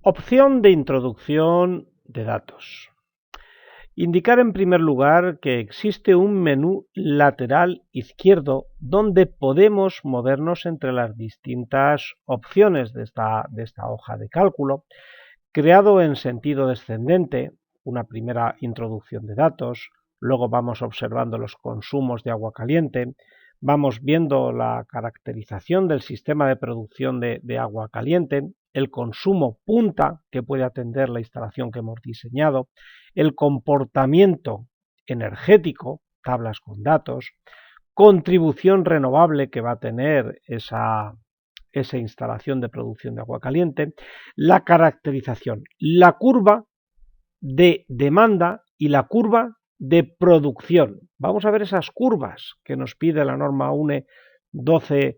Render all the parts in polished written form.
Opción de introducción de datos. Indicar en primer lugar que existe un menú lateral izquierdo donde podemos movernos entre las distintas opciones de esta hoja de cálculo, creado en sentido descendente, una primera introducción de datos, luego vamos observando los consumos de agua caliente, vamos viendo la caracterización del sistema de producción de agua caliente, el consumo punta que puede atender la instalación que hemos diseñado, el comportamiento energético, tablas con datos, contribución renovable que va a tener esa instalación de producción de agua caliente, la caracterización, la curva de demanda y la curva de producción. Vamos a ver esas curvas que nos pide la norma UNE 12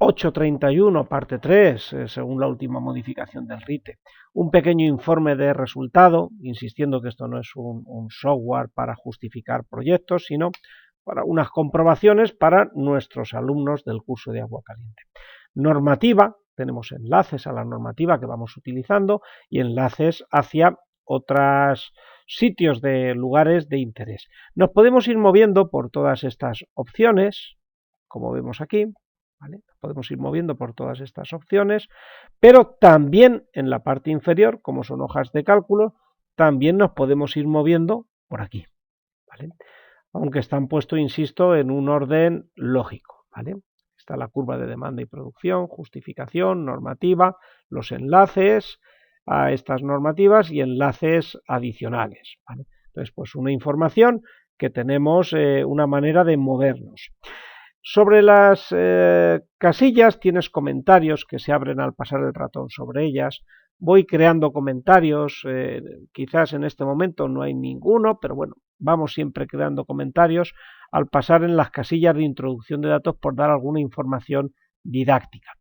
831, parte 3, según la última modificación del RITE. Un pequeño informe de resultado, insistiendo que esto no es un software para justificar proyectos, sino para unas comprobaciones para nuestros alumnos del curso de agua caliente. Normativa, tenemos enlaces a la normativa que vamos utilizando y enlaces hacia otros sitios de lugares de interés. Nos podemos ir moviendo por todas estas opciones, como vemos aquí, ¿vale? Podemos ir moviendo por todas estas opciones, pero también en la parte inferior, como son hojas de cálculo, también nos podemos ir moviendo por aquí, ¿vale? Aunque están puestos, insisto, en un orden lógico, ¿vale? Está la curva de demanda y producción, justificación, normativa, los enlaces a estas normativas y enlaces adicionales, ¿vale? Entonces, pues una información que tenemos una manera de movernos. Sobre las casillas tienes comentarios que se abren al pasar el ratón sobre ellas. Voy creando comentarios, quizás en este momento no hay ninguno, pero bueno, vamos siempre creando comentarios al pasar en las casillas de introducción de datos por dar alguna información didáctica.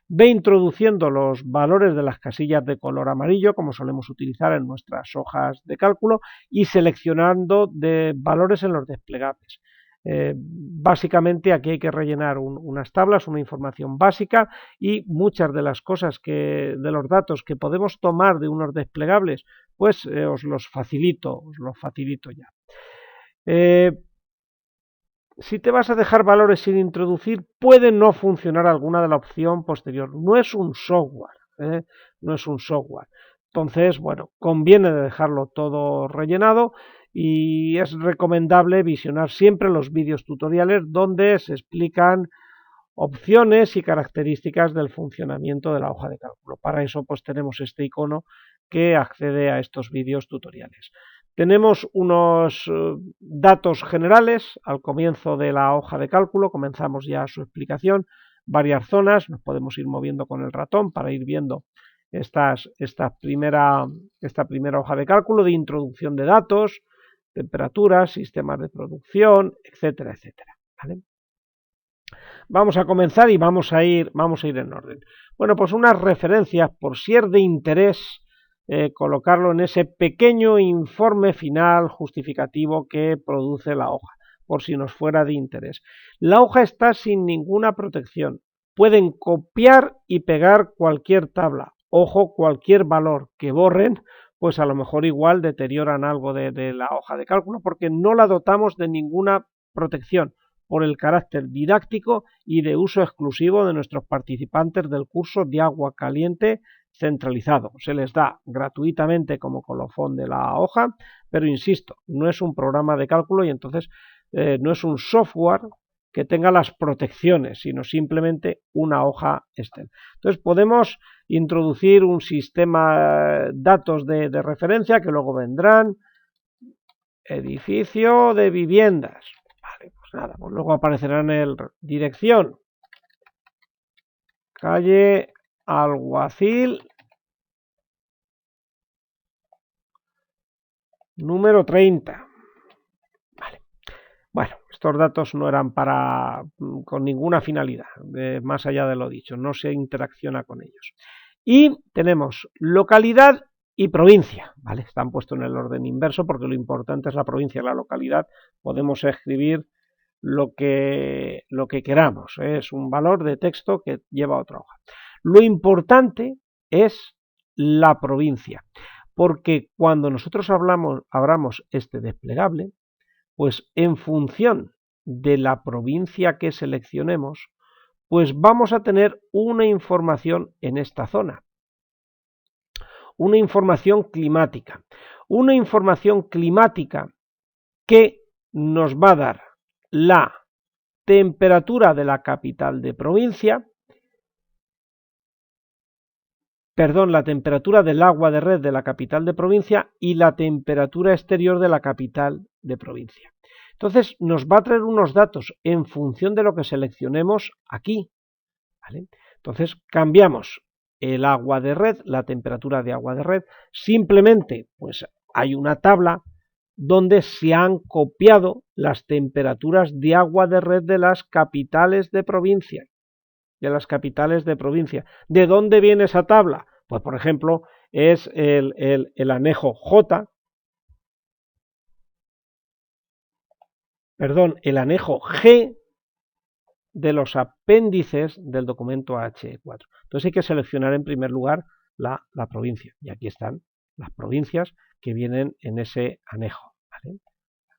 Ve introduciendo los valores de las casillas de color amarillo, como solemos utilizar en nuestras hojas de cálculo, y seleccionando de valores en los desplegables. Básicamente aquí hay que rellenar unas tablas, una información básica y muchas de las cosas de los datos que podemos tomar de unos desplegables, pues os los facilito ya. Si te vas a dejar valores sin introducir, puede no funcionar alguna de la opción posterior. No es un software, no es un software. Entonces, bueno, conviene dejarlo todo rellenado y es recomendable visionar siempre los vídeos tutoriales donde se explican opciones y características del funcionamiento de la hoja de cálculo. Para eso pues tenemos este icono que accede a estos vídeos tutoriales. Tenemos unos datos generales al comienzo de la hoja de cálculo, comenzamos ya su explicación, varias zonas, nos podemos ir moviendo con el ratón para ir viendo esta primera hoja de cálculo de introducción de datos, temperaturas, sistemas de producción, etcétera, etcétera, ¿vale? Vamos a comenzar y vamos a ir en orden. Bueno, pues unas referencias por si es de interés colocarlo en ese pequeño informe final justificativo que produce la hoja, por si nos fuera de interés. La hoja está sin ninguna protección. Pueden copiar y pegar cualquier tabla. Ojo, cualquier valor que borren, pues a lo mejor igual deterioran algo de la hoja de cálculo porque no la dotamos de ninguna protección por el carácter didáctico y de uso exclusivo de nuestros participantes del curso de agua caliente centralizado. Se les da gratuitamente como colofón de la hoja, pero insisto, no es un programa de cálculo y entonces no es un software que tenga las protecciones, sino simplemente una hoja Excel. Entonces podemos introducir un sistema datos de referencia que luego vendrán, edificio de viviendas. Vale, pues nada, pues luego aparecerá en el dirección, calle Alguacil número 30. Vale. Bueno, estos datos no eran con ninguna finalidad, más allá de lo dicho, no se interacciona con ellos. Y tenemos localidad y provincia, ¿vale? Están puestos en el orden inverso porque lo importante es la provincia y la localidad. Podemos escribir lo que queramos, es un valor de texto que lleva a otra hoja. Lo importante es la provincia, porque cuando nosotros abramos este desplegable, pues en función de la provincia que seleccionemos, pues vamos a tener una información en esta zona, una información climática que nos va a dar la temperatura de la capital de provincia, la temperatura del agua de red de la capital de provincia y la temperatura exterior de la capital de provincia. Entonces nos va a traer unos datos en función de lo que seleccionemos aquí, ¿vale? Entonces cambiamos el agua de red, la temperatura de agua de red, simplemente pues hay una tabla donde se han copiado las temperaturas de agua de red de las capitales de provincia. ¿De dónde viene esa tabla? Pues por ejemplo es el anejo J, el anejo G de los apéndices del documento H4. Entonces hay que seleccionar en primer lugar la provincia. Y aquí están las provincias que vienen en ese anejo, ¿vale?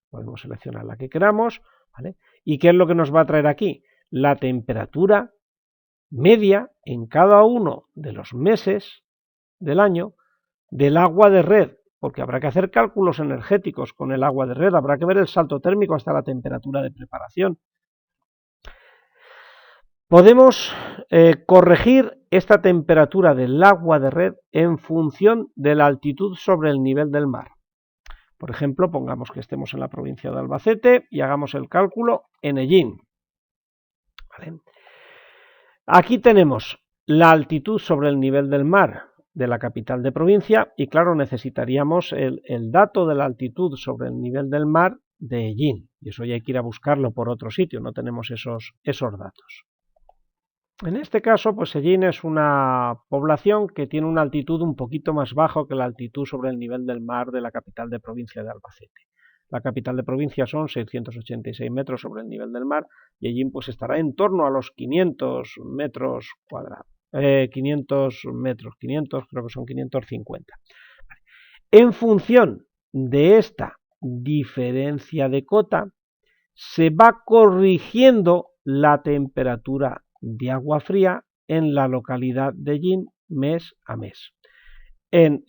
Podemos seleccionar la que queramos, ¿vale? ¿Y qué es lo que nos va a traer aquí? La temperatura media en cada uno de los meses del año del agua de red, porque habrá que hacer cálculos energéticos con el agua de red, habrá que ver el salto térmico hasta la temperatura de preparación. Podemos corregir esta temperatura del agua de red en función de la altitud sobre el nivel del mar. Por ejemplo, pongamos que estemos en la provincia de Albacete y hagamos el cálculo en Ellín. ¿Vale? Aquí tenemos la altitud sobre el nivel del mar de la capital de provincia y claro, necesitaríamos el dato de la altitud sobre el nivel del mar de Ellín. Y eso ya hay que ir a buscarlo por otro sitio, no tenemos esos datos. En este caso, pues Ellín es una población que tiene una altitud un poquito más baja que la altitud sobre el nivel del mar de la capital de provincia de Albacete. La capital de provincia son 686 metros sobre el nivel del mar y Ellín pues estará en torno a los 500 metros cuadrados. 500 creo que son 550. En función de esta diferencia de cota, se va corrigiendo la temperatura de agua fría en la localidad de Ellín mes a mes. En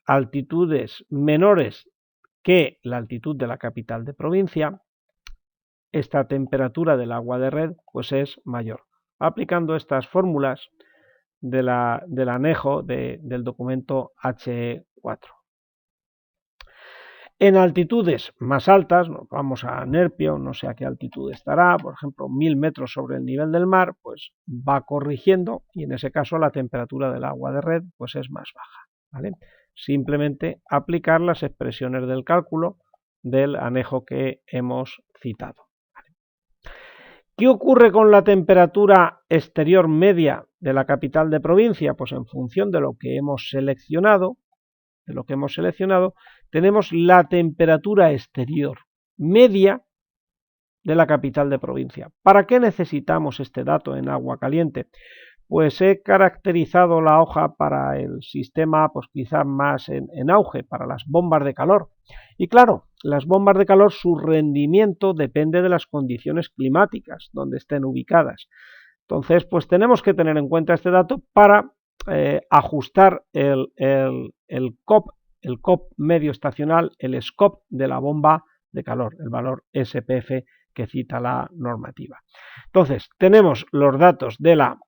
altitudes menores que la altitud de la capital de provincia, esta temperatura del agua de red pues es mayor. Aplicando estas fórmulas del anejo del documento H4. En altitudes más altas, vamos a Nerpio, no sé a qué altitud estará, por ejemplo 1000 metros sobre el nivel del mar, pues va corrigiendo y en ese caso la temperatura del agua de red pues es más baja, ¿vale? Simplemente aplicar las expresiones del cálculo del anejo que hemos citado. ¿Vale? ¿Qué ocurre con la temperatura exterior media de la capital de provincia? Pues en función de lo que hemos seleccionado, tenemos la temperatura exterior media de la capital de provincia. ¿Para qué necesitamos este dato en agua caliente? Pues he caracterizado la hoja para el sistema, pues quizás más en auge, para las bombas de calor. Y claro, las bombas de calor, su rendimiento depende de las condiciones climáticas donde estén ubicadas. Entonces, pues tenemos que tener en cuenta este dato para ajustar el COP medio estacional, el SCOP de la bomba de calor, el valor SPF que cita la normativa. Entonces, tenemos los datos de la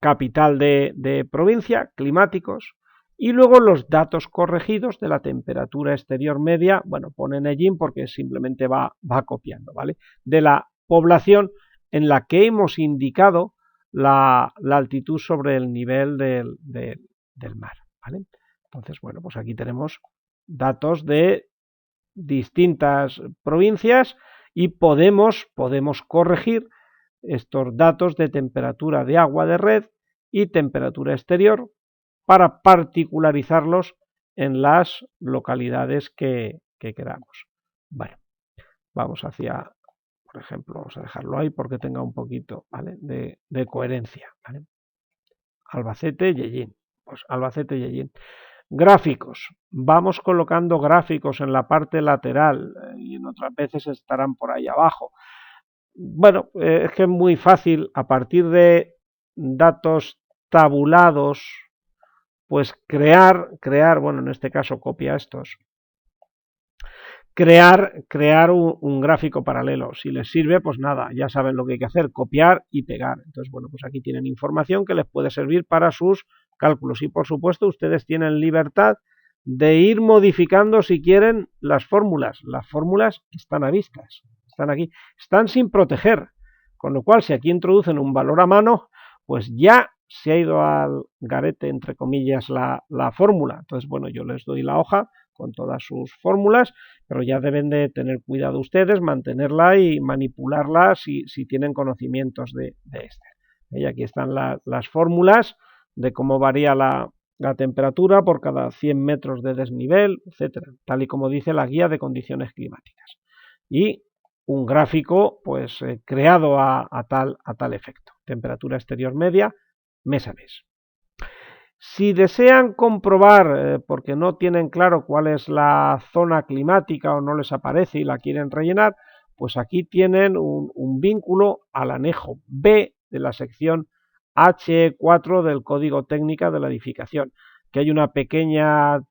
capital de provincia, climáticos, y luego los datos corregidos de la temperatura exterior media, bueno, ponen Ellín porque simplemente va copiando, ¿vale? De la población en la que hemos indicado la altitud sobre el nivel del mar, ¿vale? Entonces, bueno, pues aquí tenemos datos de distintas provincias y podemos corregir estos datos de temperatura de agua de red y temperatura exterior para particularizarlos en las localidades que queramos. Bueno, vamos hacia por ejemplo, vamos a dejarlo ahí porque tenga un poquito, ¿vale?, de coherencia, ¿vale? Albacete, Yellín. Pues Albacete, Yellín. Gráficos. Vamos colocando gráficos en la parte lateral y en otras veces estarán por ahí abajo. Bueno, es que es muy fácil a partir de datos tabulados, pues crear, bueno, en este caso copia estos, crear un gráfico paralelo. Si les sirve, pues nada, ya saben lo que hay que hacer, copiar y pegar. Entonces, bueno, pues aquí tienen información que les puede servir para sus cálculos. Y por supuesto, ustedes tienen libertad de ir modificando si quieren las fórmulas. Las fórmulas están a vistas, están aquí, están sin proteger. Con lo cual, si aquí introducen un valor a mano, pues ya se ha ido al garete, entre comillas, la fórmula. Entonces, bueno, yo les doy la hoja con todas sus fórmulas, pero ya deben de tener cuidado ustedes, mantenerla y manipularla si tienen conocimientos de este. Y aquí están las fórmulas de cómo varía la temperatura por cada 100 metros de desnivel, etcétera, tal y como dice la guía de condiciones climáticas. Y un gráfico pues creado a tal efecto. Temperatura exterior media, mes a mes. Si desean comprobar, porque no tienen claro cuál es la zona climática o no les aparece y la quieren rellenar, pues aquí tienen un vínculo al anejo B de la sección H4 del Código Técnica de la Edificación, que hay una pequeña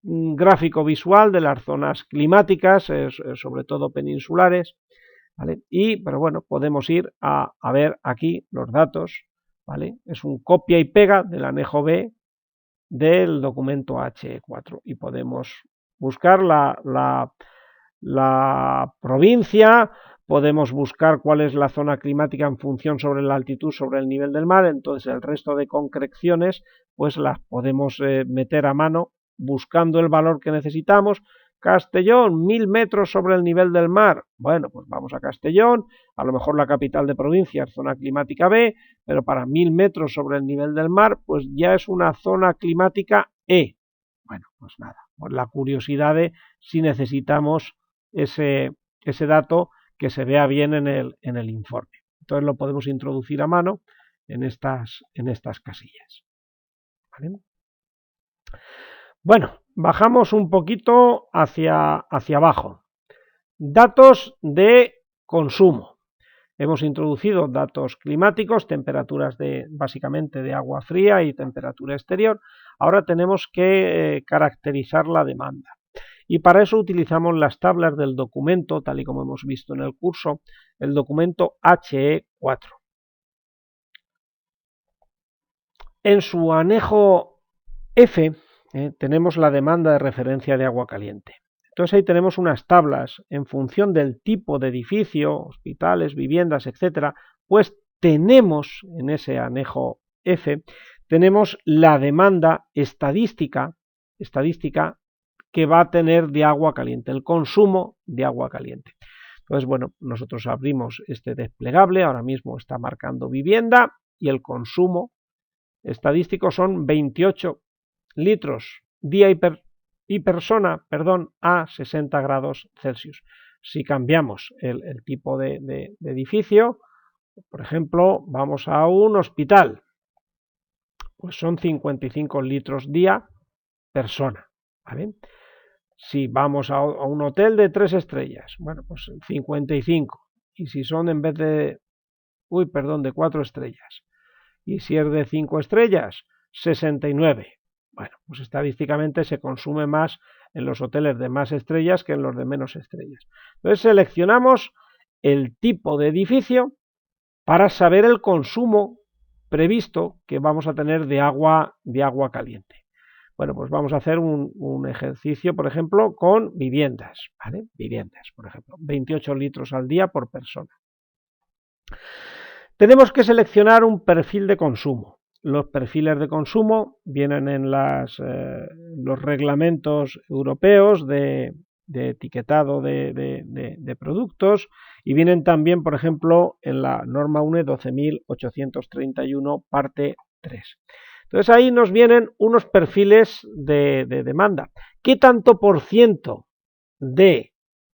gráfico visual de las zonas climáticas, sobre todo peninsulares, ¿vale? Pero bueno, podemos ir a ver aquí los datos, ¿vale? Es un copia y pega del anejo B del documento H4 y podemos buscar la provincia, podemos buscar cuál es la zona climática en función sobre la altitud, sobre el nivel del mar. Entonces el resto de concreciones pues las podemos meter a mano buscando el valor que necesitamos. Castellón, 1000 metros sobre el nivel del mar. Bueno, pues vamos a Castellón, a lo mejor la capital de provincia es zona climática B, pero para 1000 metros sobre el nivel del mar, pues ya es una zona climática E. Bueno, pues nada, por la curiosidad de si necesitamos ese dato que se vea bien en el informe. Entonces lo podemos introducir a mano en estas casillas. ¿Vale? Bueno, bajamos un poquito hacia abajo. Datos de consumo. Hemos introducido datos climáticos, temperaturas básicamente de agua fría y temperatura exterior. Ahora tenemos que caracterizar la demanda. Y para eso utilizamos las tablas del documento, tal y como hemos visto en el curso, el documento HE4. En su anejo F tenemos la demanda de referencia de agua caliente. Entonces ahí tenemos unas tablas en función del tipo de edificio, hospitales, viviendas, etcétera, pues tenemos en ese anejo F, tenemos la demanda estadística que va a tener de agua caliente, el consumo de agua caliente. Entonces, bueno, nosotros abrimos este desplegable, ahora mismo está marcando vivienda y el consumo estadístico son 28 litros día y persona, a 60 grados Celsius. Si cambiamos el tipo de edificio, por ejemplo, vamos a un hospital, pues son 55 litros día persona, ¿vale? Si vamos a un hotel de 3 estrellas, bueno, pues 55. Y si son en vez de, de 4 estrellas, y si es de 5 estrellas, 69. Bueno, pues estadísticamente se consume más en los hoteles de más estrellas que en los de menos estrellas. Entonces seleccionamos el tipo de edificio para saber el consumo previsto que vamos a tener de agua caliente. Bueno, pues vamos a hacer un ejercicio, por ejemplo, con viviendas, ¿vale? Viviendas, por ejemplo, 28 litros al día por persona. Tenemos que seleccionar un perfil de consumo. Los perfiles de consumo vienen en los reglamentos europeos de etiquetado de productos y vienen también, por ejemplo, en la norma UNE 12.831, parte 3. Entonces ahí nos vienen unos perfiles de demanda. ¿Qué tanto por ciento de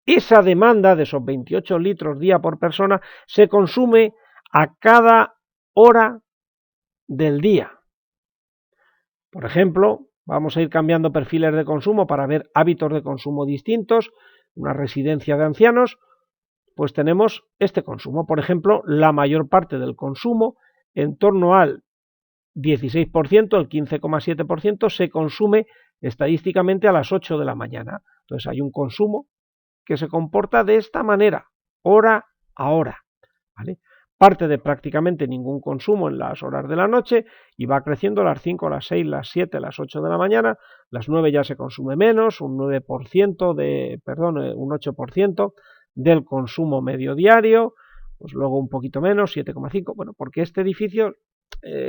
esa demanda de esos 28 litros día por persona se consume a cada hora del día. Por ejemplo, vamos a ir cambiando perfiles de consumo para ver hábitos de consumo distintos. Una residencia de ancianos, pues tenemos este consumo. Por ejemplo, la mayor parte del consumo, en torno al 16%, el 15,7%, se consume estadísticamente a las 8 de la mañana. Entonces hay un consumo que se comporta de esta manera, hora a hora, ¿vale? Parte de prácticamente ningún consumo en las horas de la noche y va creciendo a las 5, las 6, las 7, las 8 de la mañana, las 9 ya se consume menos, un 9% un 8% del consumo medio diario, pues luego un poquito menos, 7,5, bueno, porque este edificio,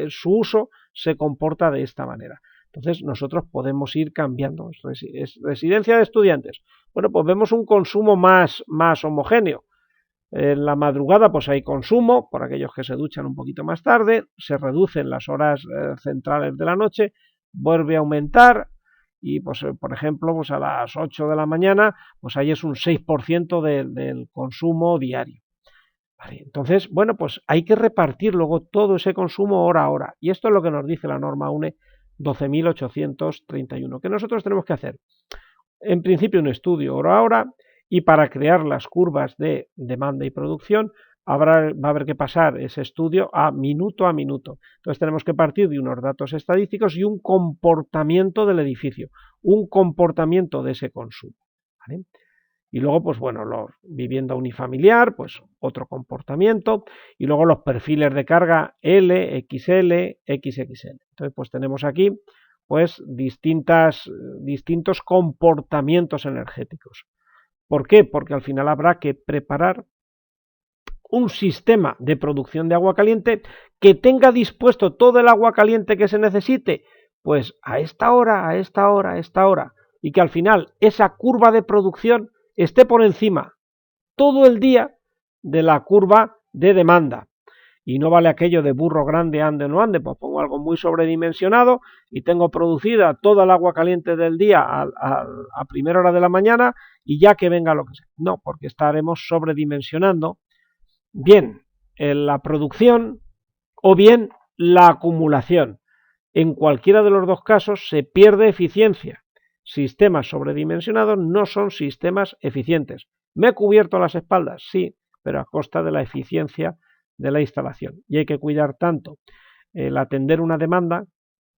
su uso se comporta de esta manera. Entonces nosotros podemos ir cambiando. Es residencia de estudiantes. Bueno, pues vemos un consumo más homogéneo. En la madrugada pues hay consumo, por aquellos que se duchan un poquito más tarde, se reducen las horas centrales de la noche, vuelve a aumentar y pues por ejemplo pues a las 8 de la mañana pues ahí es un 6% del consumo diario. Vale, entonces, bueno, pues hay que repartir luego todo ese consumo hora a hora. Y esto es lo que nos dice la norma UNE 12.831, que nosotros tenemos que hacer. En principio un estudio hora a hora y para crear las curvas de demanda y producción va a haber que pasar ese estudio a minuto. Entonces tenemos que partir de unos datos estadísticos y un comportamiento del edificio, un comportamiento de ese consumo, ¿vale? Y luego, pues bueno, vivienda unifamiliar, pues otro comportamiento. Y luego los perfiles de carga L, XL, XXL. Entonces, pues tenemos aquí pues distintos comportamientos energéticos. ¿Por qué? Porque al final habrá que preparar un sistema de producción de agua caliente que tenga dispuesto todo el agua caliente que se necesite, pues a esta hora, a esta hora, a esta hora. Y que al final esa curva de producción esté por encima todo el día de la curva de demanda. Y no vale aquello de burro grande ande o no ande, pues pongo algo muy sobredimensionado y tengo producida toda el agua caliente del día a primera hora de la mañana y ya que venga lo que sea. No, porque estaremos sobredimensionando bien la producción o bien la acumulación. En cualquiera de los dos casos se pierde eficiencia. Sistemas sobredimensionados no son sistemas eficientes. ¿Me he cubierto las espaldas? Sí, pero a costa de la eficiencia de la instalación. Y hay que cuidar tanto el atender una demanda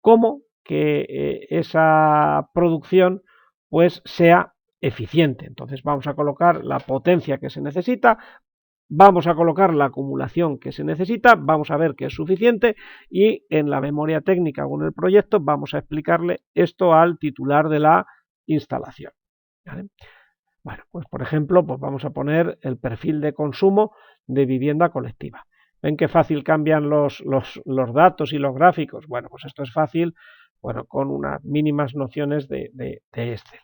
como que esa producción pues sea eficiente. Entonces vamos a colocar la potencia que se necesita, vamos a colocar la acumulación que se necesita, vamos a ver que es suficiente y en la memoria técnica o en el proyecto vamos a explicarle esto al titular de la instalación, ¿vale? Bueno, pues por ejemplo, pues vamos a poner el perfil de consumo de vivienda colectiva. ¿Ven qué fácil cambian los datos y los gráficos? Bueno, pues esto es fácil, bueno, con unas mínimas nociones de Excel.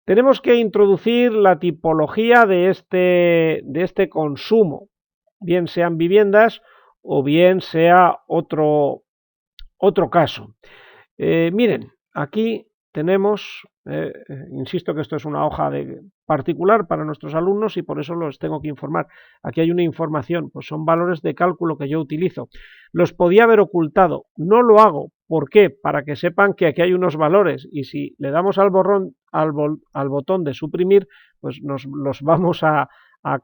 Tenemos que introducir la tipología de este consumo, bien sean viviendas o bien sea otro caso. Miren, aquí tenemos, insisto que esto es una hoja particular para nuestros alumnos y por eso los tengo que informar. Aquí hay una información, pues son valores de cálculo que yo utilizo. Los podía haber ocultado, no lo hago. ¿Por qué? Para que sepan que aquí hay unos valores y si le damos al botón de suprimir, pues nos los vamos a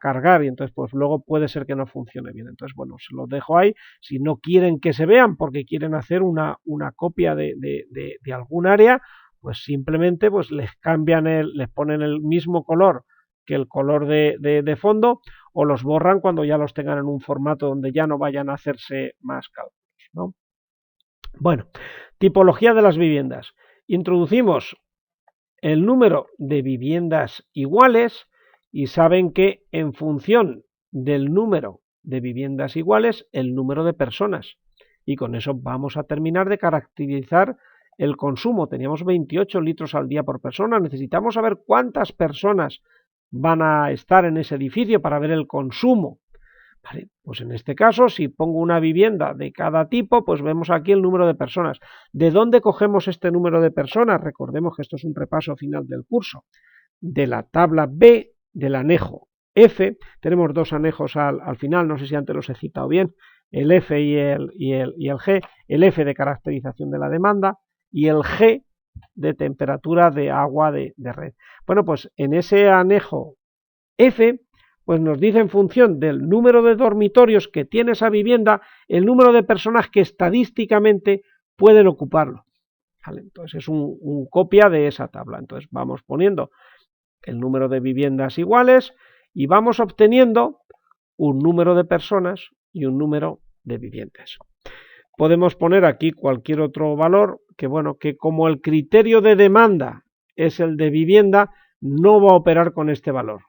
cargar y entonces pues luego puede ser que no funcione bien. Entonces, bueno, se los dejo ahí. Si no quieren que se vean porque quieren hacer una copia de algún área, pues simplemente pues les cambian les ponen el mismo color que el color de fondo o los borran cuando ya los tengan en un formato donde ya no vayan a hacerse más cálculos, ¿no? Bueno, tipología de las viviendas. Introducimos el número de viviendas iguales y saben que en función del número de viviendas iguales, el número de personas. Y con eso vamos a terminar de caracterizar el consumo. Teníamos 28 litros al día por persona. Necesitamos saber cuántas personas van a estar en ese edificio para ver el consumo. Vale, pues en este caso, si pongo una vivienda de cada tipo, pues vemos aquí el número de personas. ¿De dónde cogemos este número de personas? Recordemos que esto es un repaso final del curso. De la tabla B del anejo F. Tenemos dos anejos al final, no sé si antes los he citado bien, el F y el G, el F de caracterización de la demanda y el G de temperatura de agua de red. Bueno, pues en ese anejo F, pues nos dice en función del número de dormitorios que tiene esa vivienda, el número de personas que estadísticamente pueden ocuparlo. ¿Vale? Entonces es un copia de esa tabla. Entonces vamos poniendo el número de viviendas iguales y vamos obteniendo un número de personas y un número de viviendas. Podemos poner aquí cualquier otro valor que, bueno, que como el criterio de demanda es el de vivienda, no va a operar con este valor.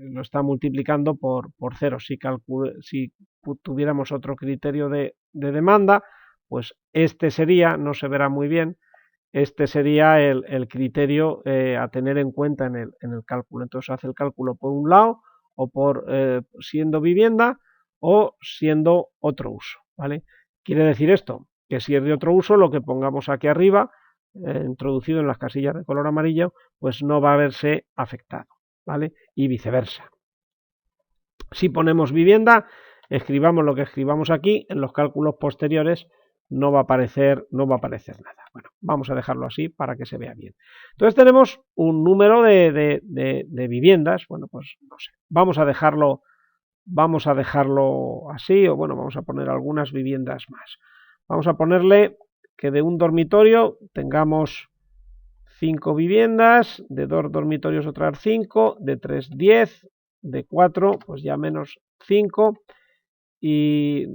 Lo está multiplicando por 0. Si tuviéramos otro criterio de demanda, pues este sería, no se verá muy bien, este sería el criterio a tener en cuenta en el cálculo. Entonces hace el cálculo por un lado o por siendo vivienda o siendo otro uso, ¿vale? Quiere decir esto, que si es de otro uso, lo que pongamos aquí arriba, introducido en las casillas de color amarillo, pues no va a verse afectado, ¿vale? Y viceversa. Si ponemos vivienda, escribamos lo que escribamos aquí, en los cálculos posteriores no va a aparecer nada. Bueno, vamos a dejarlo así para que se vea bien. Entonces tenemos un número de viviendas, bueno, pues no sé, vamos a dejarlo así, o bueno, vamos a poner algunas viviendas más. Vamos a ponerle que de un dormitorio tengamos 5 viviendas, de 2 dormitorios otras 5, de 3 10, de 4 pues ya menos 5 y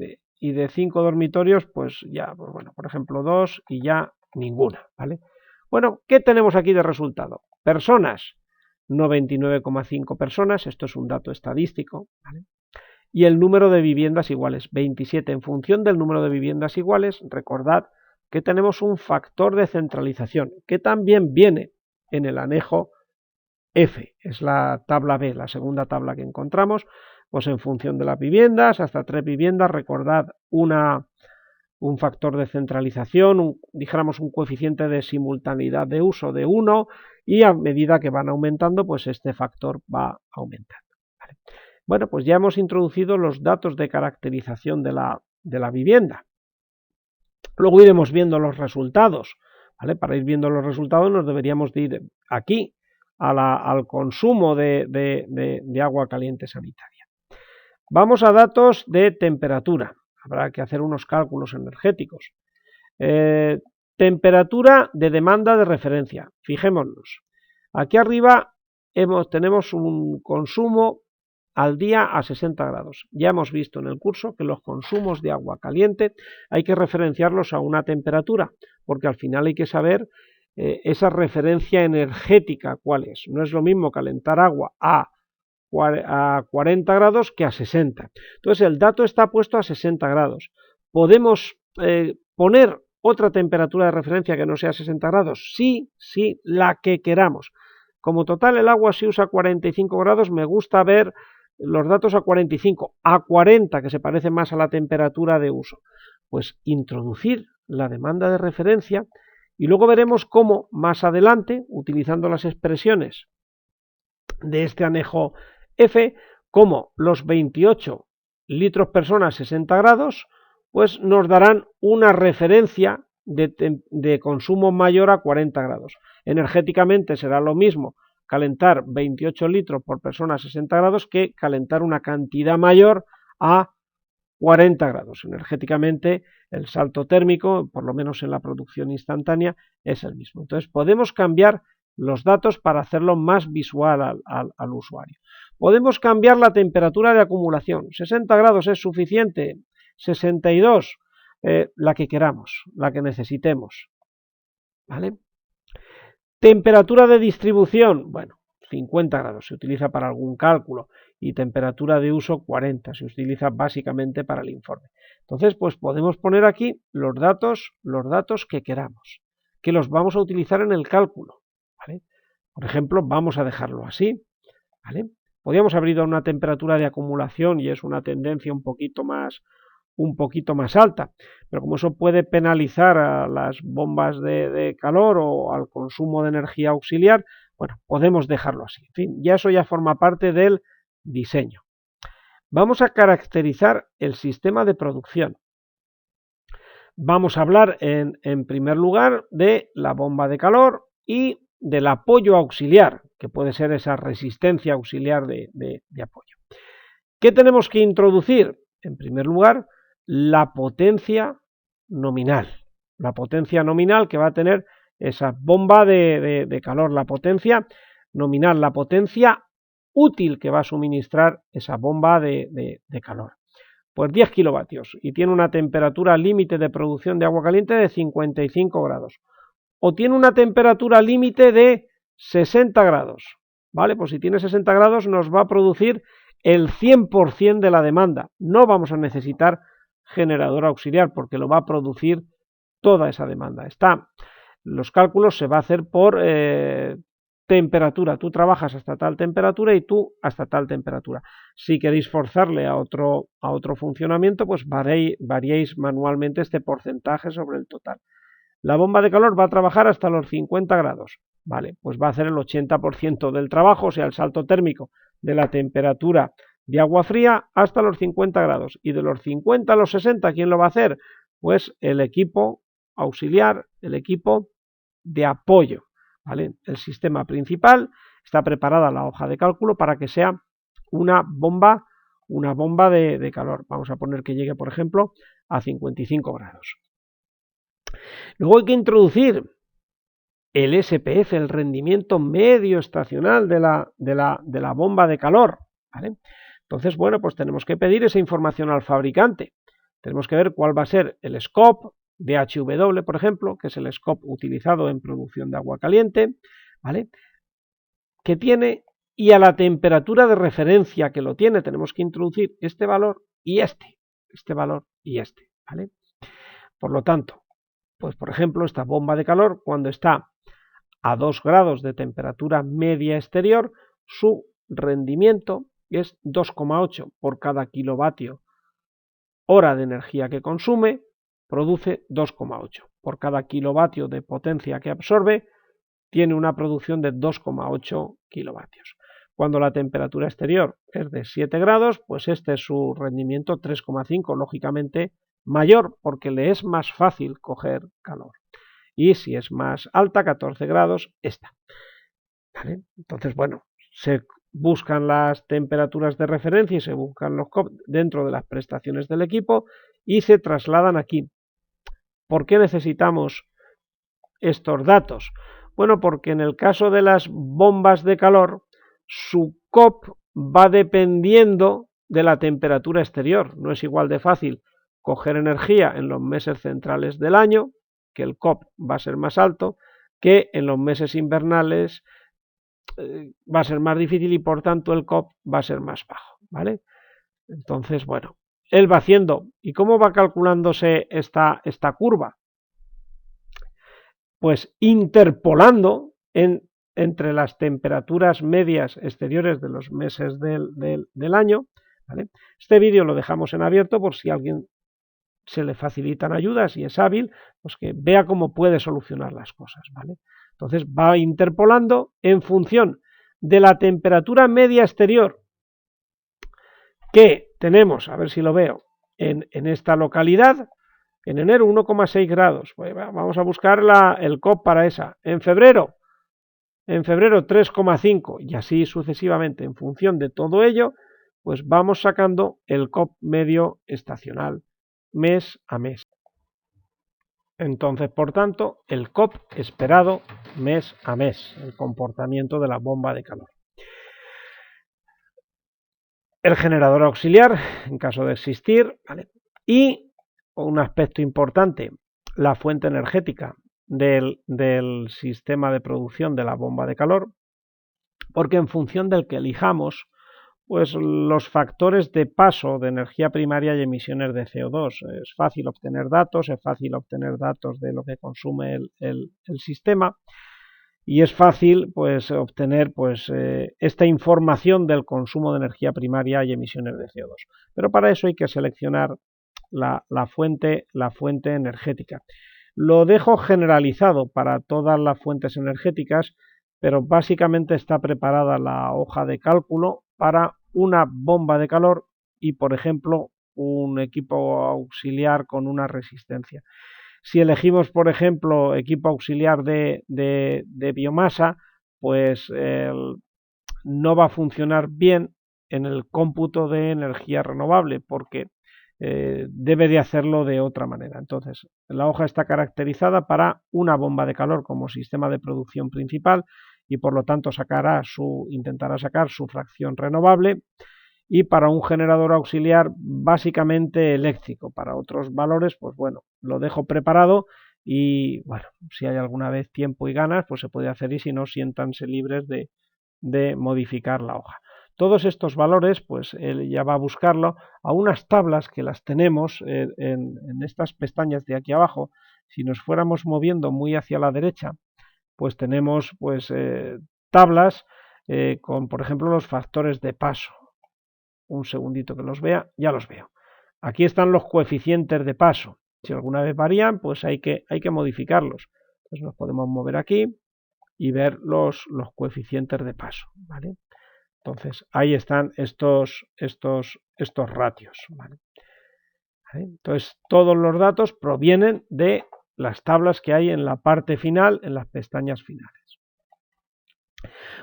de 5 dormitorios pues ya, pues bueno, por ejemplo 2 y ya ninguna, ¿vale? Bueno, ¿qué tenemos aquí de resultado? Personas, 99,5 personas, esto es un dato estadístico, ¿vale? Y el número de viviendas iguales, 27. En función del número de viviendas iguales, recordad que tenemos un factor de centralización, que también viene en el anejo F, es la tabla B, la segunda tabla que encontramos, pues en función de las viviendas, hasta 3 viviendas, recordad un factor de centralización, dijéramos un coeficiente de simultaneidad de uso de 1, y a medida que van aumentando, pues este factor va aumentando. ¿Vale? Bueno, pues ya hemos introducido los datos de caracterización de la vivienda. Luego iremos viendo los resultados, ¿vale? Para ir viendo los resultados nos deberíamos de ir aquí al consumo de agua caliente sanitaria. Vamos a datos de temperatura. Habrá que hacer unos cálculos energéticos. Temperatura de demanda de referencia. Fijémonos. Aquí arriba tenemos un consumo al día a 60 grados. Ya hemos visto en el curso que los consumos de agua caliente hay que referenciarlos a una temperatura, porque al final hay que saber esa referencia energética cuál es. No es lo mismo calentar agua a 40 grados que a 60. Entonces el dato está puesto a 60 grados. ¿Podemos poner otra temperatura de referencia que no sea 60 grados? Sí, la que queramos. Como total el agua se usa a 45 grados, me gusta ver los datos a 45, a 40, que se parece más a la temperatura de uso. Pues introducir la demanda de referencia y luego veremos cómo más adelante, utilizando las expresiones de este anejo F, como los 28 litros persona a 60 grados, pues nos darán una referencia de consumo mayor a 40 grados. Energéticamente será lo mismo calentar 28 litros por persona a 60 grados que calentar una cantidad mayor a 40 grados. Energéticamente el salto térmico, por lo menos en la producción instantánea, es el mismo. Entonces podemos cambiar los datos para hacerlo más visual al usuario. Podemos cambiar la temperatura de acumulación. 60 grados es suficiente, 62, la que queramos, la que necesitemos. ¿Vale? Temperatura de distribución, bueno, 50 grados se utiliza para algún cálculo y temperatura de uso 40, se utiliza básicamente para el informe. Entonces, pues podemos poner aquí los datos que queramos, que los vamos a utilizar en el cálculo. ¿Vale? Por ejemplo, vamos a dejarlo así. ¿Vale? Podríamos abrir a una temperatura de acumulación y es una tendencia un poquito más alta, pero como eso puede penalizar a las bombas de calor o al consumo de energía auxiliar, bueno, podemos dejarlo así. En fin, ya eso ya forma parte del diseño. Vamos a caracterizar el sistema de producción. Vamos a hablar en primer lugar de la bomba de calor y del apoyo auxiliar, que puede ser esa resistencia auxiliar de apoyo. ¿Qué tenemos que introducir? En primer lugar, la potencia nominal. La potencia nominal que va a tener esa bomba de calor, la potencia nominal, la potencia útil que va a suministrar esa bomba de calor. Pues 10 kilovatios y tiene una temperatura límite de producción de agua caliente de 55 grados. O tiene una temperatura límite de 60 grados. ¿Vale? Pues si tiene 60 grados nos va a producir el 100% de la demanda. No vamos a necesitar generador auxiliar porque lo va a producir toda esa demanda. Los cálculos se va a hacer por temperatura. Tú trabajas hasta tal temperatura y tú hasta tal temperatura. Si queréis forzarle a otro funcionamiento, pues variéis manualmente este porcentaje sobre el total. La bomba de calor va a trabajar hasta los 50 grados. Vale, pues va a hacer el 80% del trabajo, o sea, el salto térmico de la temperatura de agua fría hasta los 50 grados. Y de los 50 a los 60, ¿quién lo va a hacer? Pues el equipo auxiliar, el equipo de apoyo. ¿Vale? El sistema principal está preparada la hoja de cálculo para que sea una bomba de calor. Vamos a poner que llegue, por ejemplo, a 55 grados. Luego hay que introducir el SPF, el rendimiento medio estacional de la bomba de calor. ¿Vale? Entonces, bueno, pues tenemos que pedir esa información al fabricante. Tenemos que ver cuál va a ser el scope de HW, por ejemplo, que es el scope utilizado en producción de agua caliente, ¿vale? Que tiene, y a la temperatura de referencia que lo tiene, tenemos que introducir este valor y este valor y este, ¿vale? Por lo tanto, pues por ejemplo, esta bomba de calor, cuando está a 2 grados de temperatura media exterior, su rendimiento es 2,8 por cada kilovatio hora de energía que consume, produce 2,8. Por cada kilovatio de potencia que absorbe, tiene una producción de 2,8 kilovatios. Cuando la temperatura exterior es de 7 grados, pues este es su rendimiento 3,5, lógicamente mayor, porque le es más fácil coger calor. Y si es más alta, 14 grados, esta. ¿Vale? Entonces, bueno, se buscan las temperaturas de referencia y se buscan los COP dentro de las prestaciones del equipo y se trasladan aquí. ¿Por qué necesitamos estos datos? Bueno, porque en el caso de las bombas de calor, su COP va dependiendo de la temperatura exterior. No es igual de fácil coger energía en los meses centrales del año, que el COP va a ser más alto, que en los meses invernales va a ser más difícil y por tanto el COP va a ser más bajo, ¿vale? Entonces, bueno, él va haciendo. ¿Y cómo va calculándose esta curva? Pues interpolando entre las temperaturas medias exteriores de los meses del año, ¿vale? Este vídeo lo dejamos en abierto por si a alguien se le facilitan ayudas y es hábil, pues que vea cómo puede solucionar las cosas, ¿vale? Entonces va interpolando en función de la temperatura media exterior que tenemos, a ver si lo veo, en esta localidad. En enero 1,6 grados, pues vamos a buscar el COP para esa. En febrero 3,5 y así sucesivamente. En función de todo ello, pues vamos sacando el COP medio estacional mes a mes. Entonces, por tanto, el COP esperado mes a mes, el comportamiento de la bomba de calor. El generador auxiliar, en caso de existir, ¿vale? Y un aspecto importante, la fuente energética del sistema de producción de la bomba de calor, porque en función del que elijamos, pues los factores de paso de energía primaria y emisiones de CO2. Es fácil obtener datos, de lo que consume el sistema y es fácil pues obtener esta información del consumo de energía primaria y emisiones de CO2. Pero para eso hay que seleccionar la fuente energética. Lo dejo generalizado para todas las fuentes energéticas pero básicamente está preparada la hoja de cálculo para una bomba de calor y, por ejemplo, un equipo auxiliar con una resistencia. Si elegimos, por ejemplo, equipo auxiliar de biomasa, pues no va a funcionar bien en el cómputo de energía renovable, porque debe de hacerlo de otra manera. Entonces, la hoja está caracterizada para una bomba de calor como sistema de producción principal y por lo tanto intentará sacar su fracción renovable, y para un generador auxiliar básicamente eléctrico. Para otros valores, pues bueno, lo dejo preparado y bueno, si hay alguna vez tiempo y ganas, pues se puede hacer, y si no, siéntanse libres de modificar la hoja. Todos estos valores, pues él ya va a buscarlo a unas tablas que las tenemos en estas pestañas de aquí abajo. Si nos fuéramos moviendo muy hacia la derecha, pues tenemos pues tablas con, por ejemplo, los factores de paso. Un segundito que los vea, ya los veo. Aquí están los coeficientes de paso. Si alguna vez varían, pues hay que modificarlos. Entonces nos podemos mover aquí y ver los coeficientes de paso, ¿vale? Entonces ahí están estos ratios, ¿vale? Entonces todos los datos provienen de las tablas que hay en la parte final, en las pestañas finales.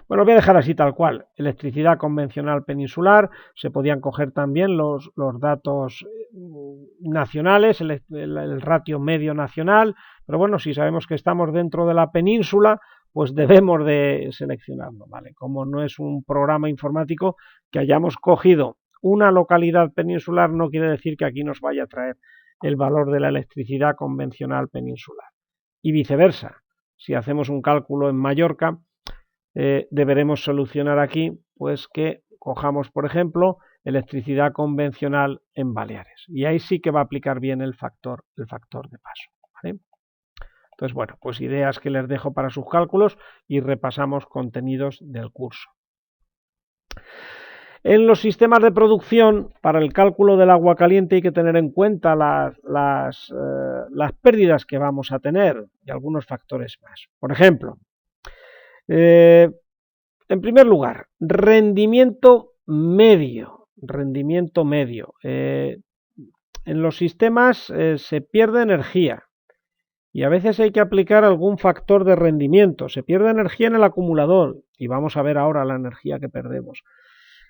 Bueno, voy a dejar así tal cual. Electricidad convencional peninsular, se podían coger también los datos nacionales, el ratio medio nacional, pero bueno, si sabemos que estamos dentro de la península, pues debemos de seleccionarlo, ¿vale? Como no es un programa informático que hayamos cogido una localidad peninsular, no quiere decir que aquí nos vaya a traer el valor de la electricidad convencional peninsular. Y viceversa, si hacemos un cálculo en Mallorca, deberemos solucionar aquí pues que cojamos, por ejemplo, electricidad convencional en Baleares, y ahí sí que va a aplicar bien el factor de paso, ¿vale? Entonces, bueno, pues ideas que les dejo para sus cálculos y repasamos contenidos del curso. En los sistemas de producción, para el cálculo del agua caliente hay que tener en cuenta las pérdidas que vamos a tener y algunos factores más. Por ejemplo, en primer lugar, rendimiento medio. En los sistemas se pierde energía y a veces hay que aplicar algún factor de rendimiento. Se pierde energía en el acumulador y vamos a ver ahora la energía que perdemos.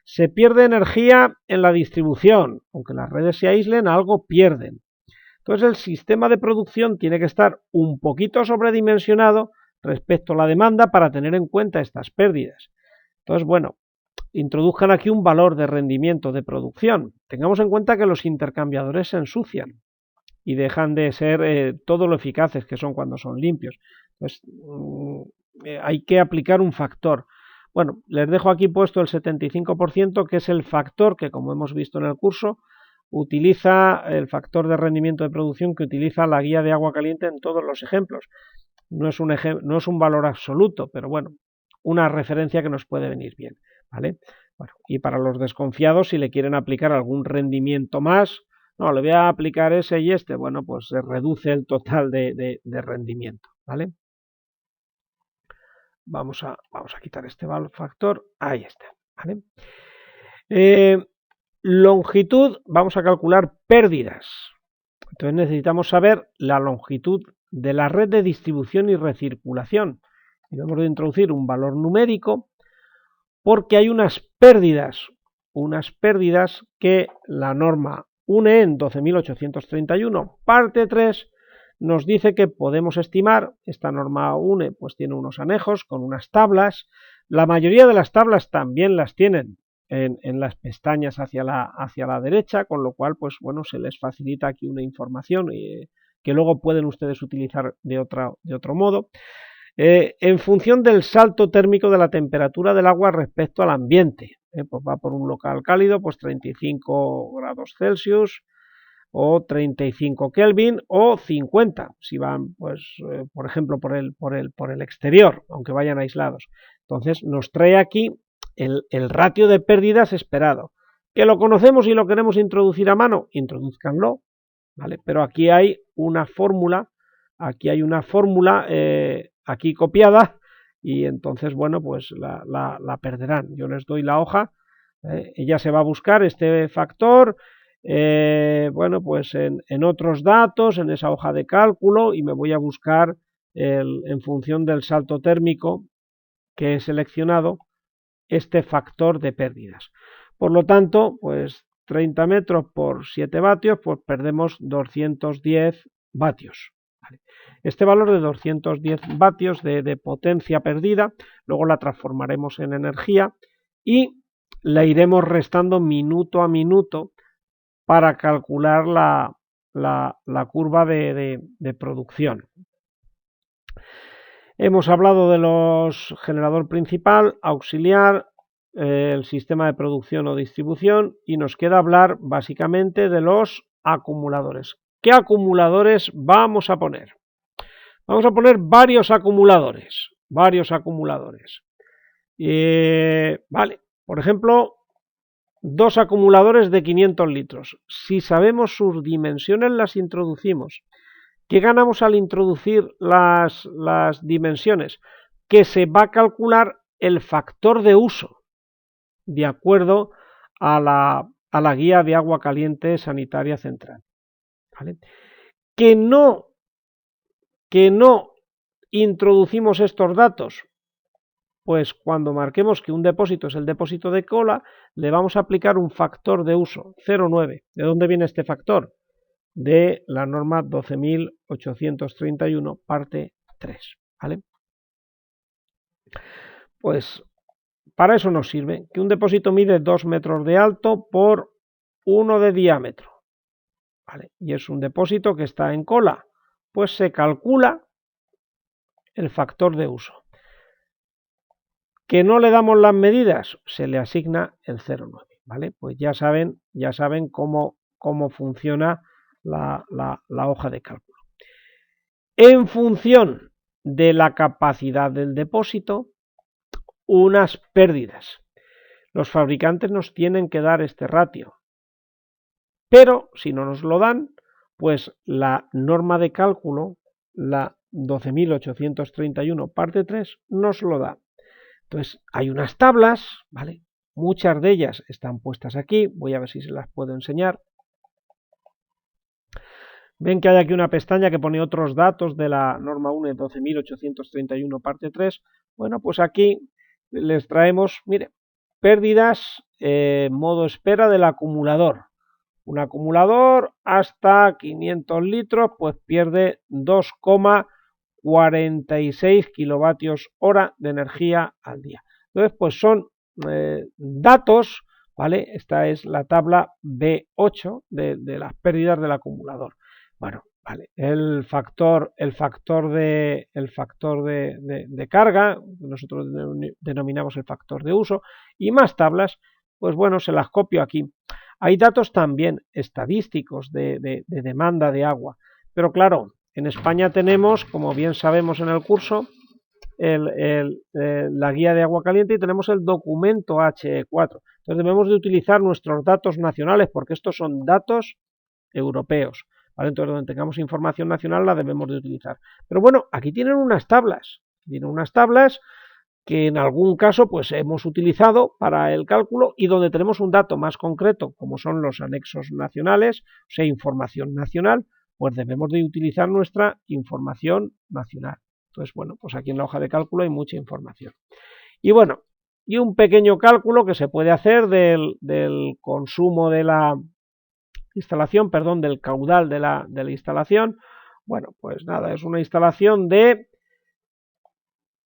Se pierde energía en la distribución, aunque las redes se aíslen, algo pierden. Entonces el sistema de producción tiene que estar un poquito sobredimensionado respecto a la demanda para tener en cuenta estas pérdidas. Entonces, bueno, introduzcan aquí un valor de rendimiento de producción. Tengamos en cuenta que los intercambiadores se ensucian y dejan de ser todo lo eficaces que son cuando son limpios. Entonces, hay que aplicar un factor. Bueno, les dejo aquí puesto el 75%, que es el factor que, como hemos visto en el curso, utiliza el factor de rendimiento de producción que utiliza la guía de agua caliente en todos los ejemplos. No es un valor absoluto, pero bueno, una referencia que nos puede venir bien, ¿vale? Bueno, y para los desconfiados, si le quieren aplicar algún rendimiento más, no, le voy a aplicar ese y este, bueno, pues se reduce el total de rendimiento, ¿vale? Vamos a quitar este factor, ahí está, ¿vale? Longitud, vamos a calcular pérdidas. Entonces necesitamos saber la longitud de la red de distribución y recirculación. Y debemos de introducir un valor numérico porque hay unas pérdidas que la norma UNEN 12.831, parte 3, nos dice que podemos estimar. Esta norma UNE pues tiene unos anejos con unas tablas. La mayoría de las tablas también las tienen en las pestañas hacia la derecha, con lo cual pues bueno, se les facilita aquí una información que luego pueden ustedes utilizar de otro modo. En función del salto térmico de la temperatura del agua respecto al ambiente, pues va por un local cálido, pues 35 grados Celsius o 35 Kelvin o 50 si van, pues por ejemplo por el exterior, aunque vayan aislados. Entonces nos trae aquí el ratio de pérdidas esperado, que lo conocemos y lo queremos introducir a mano, introduzcanlo, ¿vale? Pero aquí hay una fórmula, aquí copiada, y entonces, bueno, pues la perderán. Yo les doy la hoja, ella se va a buscar este factor, bueno, pues en otros datos, en esa hoja de cálculo, y me voy a buscar en función del salto térmico que he seleccionado, este factor de pérdidas. Por lo tanto, pues 30 metros por 7 vatios, pues perdemos 210 vatios. ¿Vale? Este valor de 210 vatios de potencia perdida, luego la transformaremos en energía y la iremos restando minuto a minuto para calcular la curva de producción. Hemos hablado de los generador principal, auxiliar, el sistema de producción o distribución, y nos queda hablar básicamente de los acumuladores. ¿Qué acumuladores vamos a poner? Vamos a poner varios acumuladores. Vale, por ejemplo, 2 acumuladores de 500 litros. Si sabemos sus dimensiones, las introducimos. ¿Qué ganamos al introducir las dimensiones? Que se va a calcular el factor de uso de acuerdo a la guía de agua caliente sanitaria central. ¿Vale? Que no introducimos estos datos, pues cuando marquemos que un depósito es el depósito de cola, le vamos a aplicar un factor de uso, 0,9. ¿De dónde viene este factor? De la norma 12.831, parte 3. ¿Vale? Pues para eso nos sirve que un depósito mide 2 metros de alto por 1 de diámetro. ¿Vale? Y es un depósito que está en cola. Pues se calcula el factor de uso. ¿Que no le damos las medidas? Se le asigna el 0,9. ¿Vale? Pues ya saben cómo funciona la hoja de cálculo. En función de la capacidad del depósito, unas pérdidas. Los fabricantes nos tienen que dar este ratio, pero si no nos lo dan, pues la norma de cálculo, la 12.831 parte 3, nos lo da. Entonces hay unas tablas, ¿vale? Muchas de ellas están puestas aquí, voy a ver si se las puedo enseñar. Ven que hay aquí una pestaña que pone otros datos de la norma 1 de 12.831 parte 3. Bueno, pues aquí les traemos, mire, pérdidas, modo espera del acumulador. Un acumulador hasta 500 litros, pues pierde 2,46 kilovatios hora de energía al día. Entonces, pues son datos, ¿vale? Esta es la tabla B8 de las pérdidas del acumulador. Bueno, vale, el factor de carga, nosotros denominamos el factor de uso, y más tablas, pues bueno, se las copio aquí. Hay datos también estadísticos de demanda de agua, pero claro, en España tenemos, como bien sabemos en el curso, la guía de agua caliente y tenemos el documento HE4. Entonces debemos de utilizar nuestros datos nacionales porque estos son datos europeos. ¿Vale? Entonces, donde tengamos información nacional la debemos de utilizar. Pero bueno, aquí tienen unas tablas. Que en algún caso pues hemos utilizado para el cálculo y donde tenemos un dato más concreto, como son los anexos nacionales, o sea, información nacional, pues debemos de utilizar nuestra información nacional. Entonces, bueno, pues aquí en la hoja de cálculo hay mucha información. Y bueno, y un pequeño cálculo que se puede hacer del consumo de la instalación, perdón, del caudal de la instalación. Bueno, pues nada, es una instalación de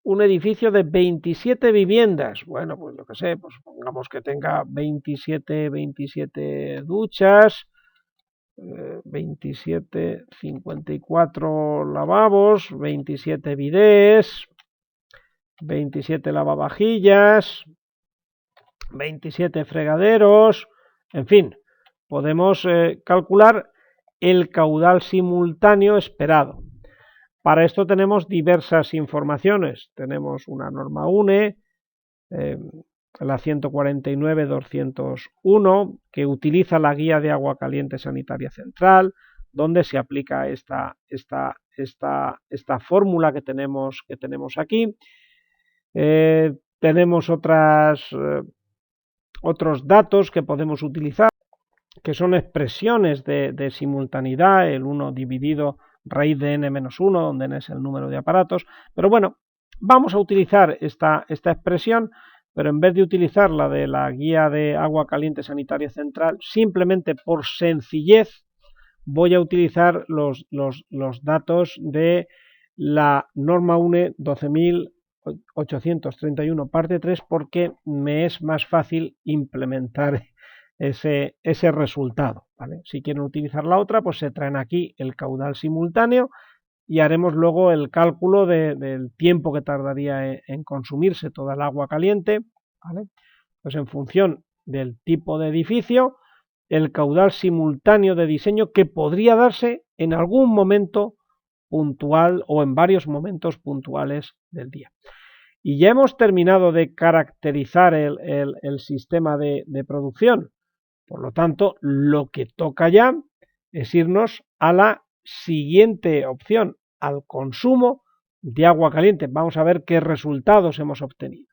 un edificio de 27 viviendas. Bueno, pues lo que sé, pues pongamos que tenga 27 duchas, 27, 54 lavabos, 27 bidés, 27 lavavajillas, 27 fregaderos, en fin, podemos calcular el caudal simultáneo esperado. Para esto tenemos diversas informaciones. Tenemos una norma UNE, la 149-201, que utiliza la guía de agua caliente sanitaria central, donde se aplica esta fórmula que tenemos aquí. Tenemos otros datos que podemos utilizar, que son expresiones de simultaneidad, el 1 dividido raíz de n-1, donde n es el número de aparatos. Pero bueno, vamos a utilizar esta expresión, pero en vez de utilizar la de la guía de agua caliente sanitaria central, simplemente por sencillez voy a utilizar los datos de la norma UNE 12.831 parte 3, porque me es más fácil implementar ese resultado, ¿vale? Si quieren utilizar la otra, pues se traen aquí el caudal simultáneo y haremos luego el cálculo del tiempo que tardaría en consumirse toda el agua caliente, ¿vale? Pues en función del tipo de edificio, el caudal simultáneo de diseño que podría darse en algún momento puntual o en varios momentos puntuales del día. Y ya hemos terminado de caracterizar el sistema de producción. Por lo tanto, lo que toca ya es irnos a la siguiente opción, al consumo de agua caliente. Vamos a ver qué resultados hemos obtenido.